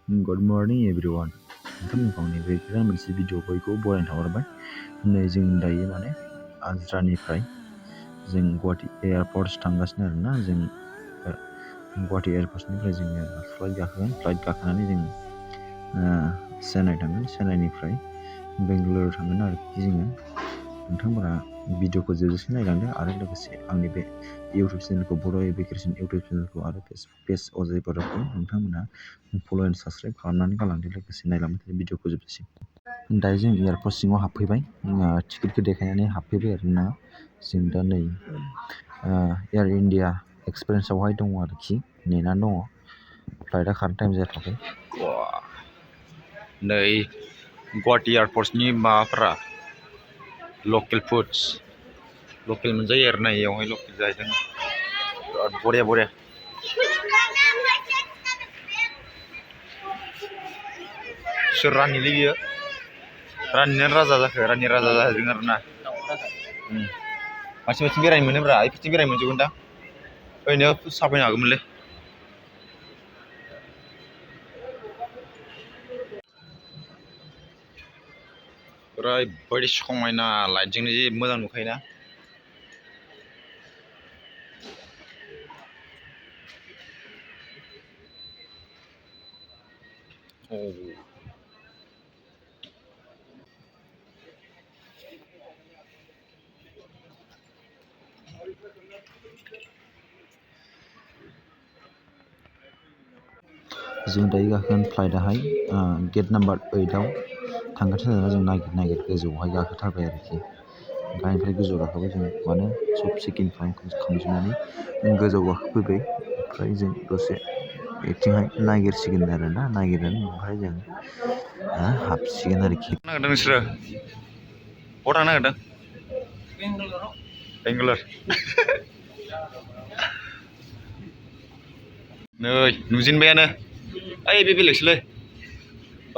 Good morning everyone. नोंथांमोनखौ नैबे गोदान मोनसे भिडिअ बयखौबो बरायनो थाहरबाय। नै जों दायो माने आजरानिफ्राय जों गुवाहाटी एयारपर्ट थांगासिनो आरोना। जों गुवाहाटी एयारपर्टनिफ्राय जोङो फ्लाइट गाखोगोन। फ्लाइट गाखोनानै जों चेन्नाइ थांगोन। चेन्नाइनिफ्राय बेंगलुरु थांगोन आरोखि जोङो। नोंथांमोना भिडिअखौ जोबजासिम नायलांदो आरो लोगोसे आंनि बे इउटुब चेनेलखौ बर' इडुकेसन इउटुब चेनेलखौ आरो पेज अजय बर'खौ नोंथांमोना फल' एन्ड साबस्क्राइब खालामनानै गालांदो। लोगोसे नायलांबाय थादो भिडिअखौ जोबजासिम। दायो जों एयारपर्ट सिङाव हाबफैबाय। टिकेटखौ देखायनानै हाबफैबाय आरोना। जों दा नै एयार इन्डिया एक्सपिरियेन्सआवहाय दङ आरोखि, नेनानै दङ। फ्लाइटआ खारनो टाइम जाथ'वाखै। नै गुवाहाटी एयारपर्टनि माबाफोरा लकेल फुड्स लकेल मोनजायो आरोना। बेयावहाय लकेल जाहैदों। बिराद बरिया बरिया। सोर रानिलै बियो? रानियानो राजा जाखो, रानि राजा जाहैदों आरोना। मानसिफोरथिं बेरायनो मोनोब्रा, बेफोरथिं बेरायनो मोनजोबगोन दा। ओरैनो साफायनो हागौमोनलै। ओरैबायदि समायना, लाइटजोंनो जि मोजां नुखायोना। जों दायो गाखोगोन फ्लाइटआहाय गेट नाम्बार 8आव थांगासिनो आरोना। जों नागिर गोजौआवहाय गाखोथारबाय आरोखि। गाहायनिफ्राय गोजौआव गाखोबाय जों, माने सब चेकिं खालामजोबनानै गोजौआव गाखोफैबाय। ओमफ्राय जों दसे बिथिंहाय नागिरसिगोन आरोना। नागिरनानै ओमफ्राय जों हाबसिगोन आरोखि। नागिरदों नोंसोरो? बहा थांनो नागिरदों? बेंगालर। नै नुजेनबायानो। ओइ बे बेलेगसोलै।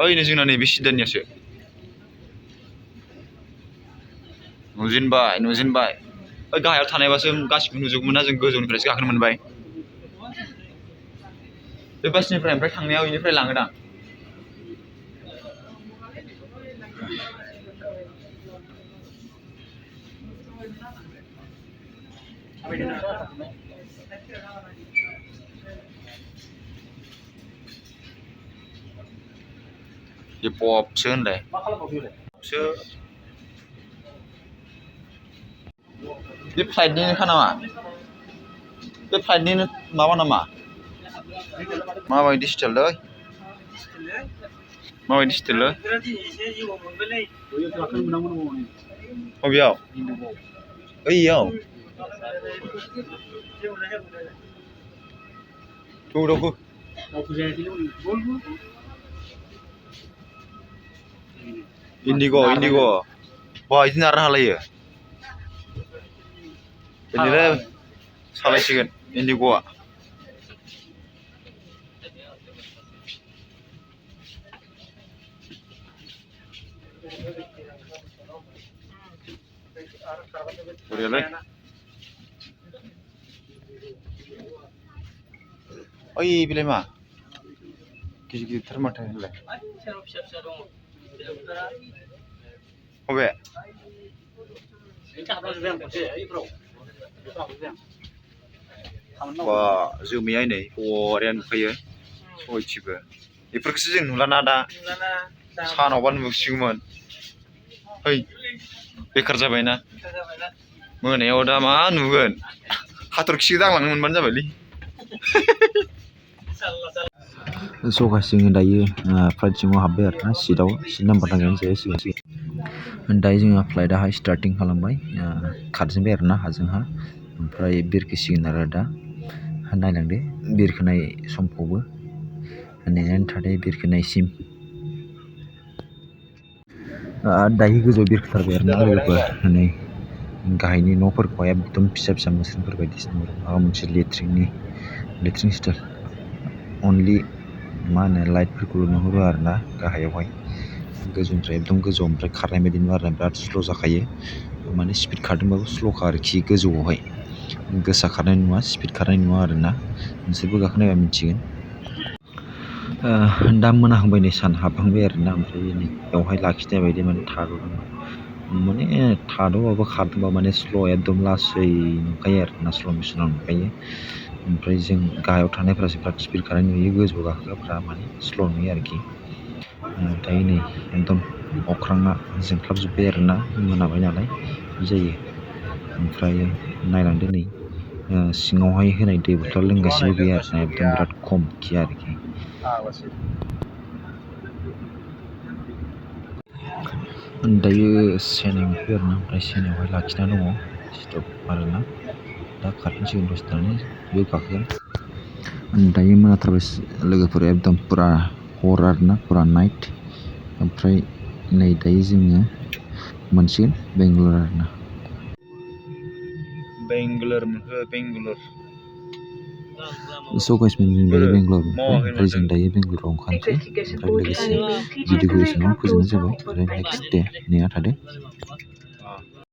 ओइनो जोंना नैबे सिदानियासो। नुजेनबाय। ओइ गाहायाव थानायबासो गासिबो नुजोबगौमोन ना। जों गोजौनिफ्रायसो गाखोनो मोनबाय। बे बासनिफ्राय ओमफ्राय थांनायाव बेनिफ्राय लाङोदां। बे पपसो होनलाय। बे फ्लाइटनिनोखा नामा? बे फ्लाइटनिनो माबा नामा? माबायदि स्टाइललै? माबायदि स्टाइललै? बबेयाव? ओइयाव? थौ इन्डिग' बा बिदि नारनो हालायो? बिदिनो सालायसिगोन इन्डिग'आ। बरियालै। ओइ बेलाय मा? गिदिर गिदिरथार माथो होनलाय। बबे? बा जोमैया नै बरिया नुखायो सयथिबो। बेफोरखौसो जों नुलाना दा। सानावबा नुसिगौमोन। है बेखार जाबायना। मोनायाव दा मा नुगोन? हाथरखिसो दांलांनो मोनबानो जाबायलै। सौगासिनो दायो फ्लाइट सिङाव हाबबाय आरोना। सिट नाम्बार नागिरनानै जिरायसिगोन। दायो जोंहा फ्लाइटआहाय स्टार्टिं खालामबाय। खारजेनबाय आरोना हाजोंहा। ओमफ्राय बिरखोसिगोन आरो दा। नायलांदो बिरखोनाय समखौबो। नेनानै थादो बिरखोनायसिम। दायो गोजौआव बिरखोथारबाय आरोना लोगोफोर। नै गाहायनि न'फोरखौहाय एकदम फिसा फिसा मोस्रोमफोर बायदिसो नुहुरो। माबा मोनसे लेट्रिन स्टाइल। अनलि मा होनो लाइटफोरखौल' नुहुरो आरोना गाहायावहाय। गोजौनिफ्राय एकदम गोजौआव ओमफ्राय खारनाय बायदि नुयो आरोना। बिराद स्ल' जाखायो। माने स्पिड खारदोंबाबो स्ल'खा आरोखि गोजौआवहाय। गोसा खारनाय नङा, स्पिड खारनाय नङा आरोना। नोंसोरबो गाखोनायबा मिथिगोन। दा मोनाहांबाय नै सान हाबहांबाय आरोना ओमफ्राय नै बेवहाय लाखिनाय बायदि माने थाद'दोंमोन माने थाद'बाबो खारदोंबा माने स्ल' एकदम लासै नुखायो आरोना स्ल' मोसनाव नुखायो ओमफ्राय जों गाहायाव थानायफ्रासो बिराद स्पिड खारनाय नुयो गोजौआव गाखोग्राफ्रा माने स्ल' नुयो आरोखि दायो नै एकदम अख्राङा जोंख्लाबजोब्बाय आरोना मोनाबाय नालाय बिदि जायो ओमफ्राय नायलांदो नै सिङावहाय होनाय दै बथल लोंगासिनो गैया आरोना एकदम बिराद खमखि आरोखि दायो सेनाव मोनफैबाय आरोना ओमफ्राय सेनायावहाय लाखिना दङ स्टप आरोना दा खारफिनसिगोन दसे थानानै बेयाव गाखोगोन दायो मोनाथारबाय लोगोफोर एकदम फुरा हर आरोना फुरा नाइट ओमफ्राय नै दायो जोङो मोनसिगोन बेंगलर आरोना बेंगलर मोनफैबाय बेंगलर स' गाइस जों दायो बेंगलर मोनबाय ओमफ्राय जों दायो बेंगलराव ओंखारनोसै ओमफ्राय लोगोसे भिडिअखौ एसेबां फोजोबनाय जाबाय आरो नेक्स्ट दे नेना थादो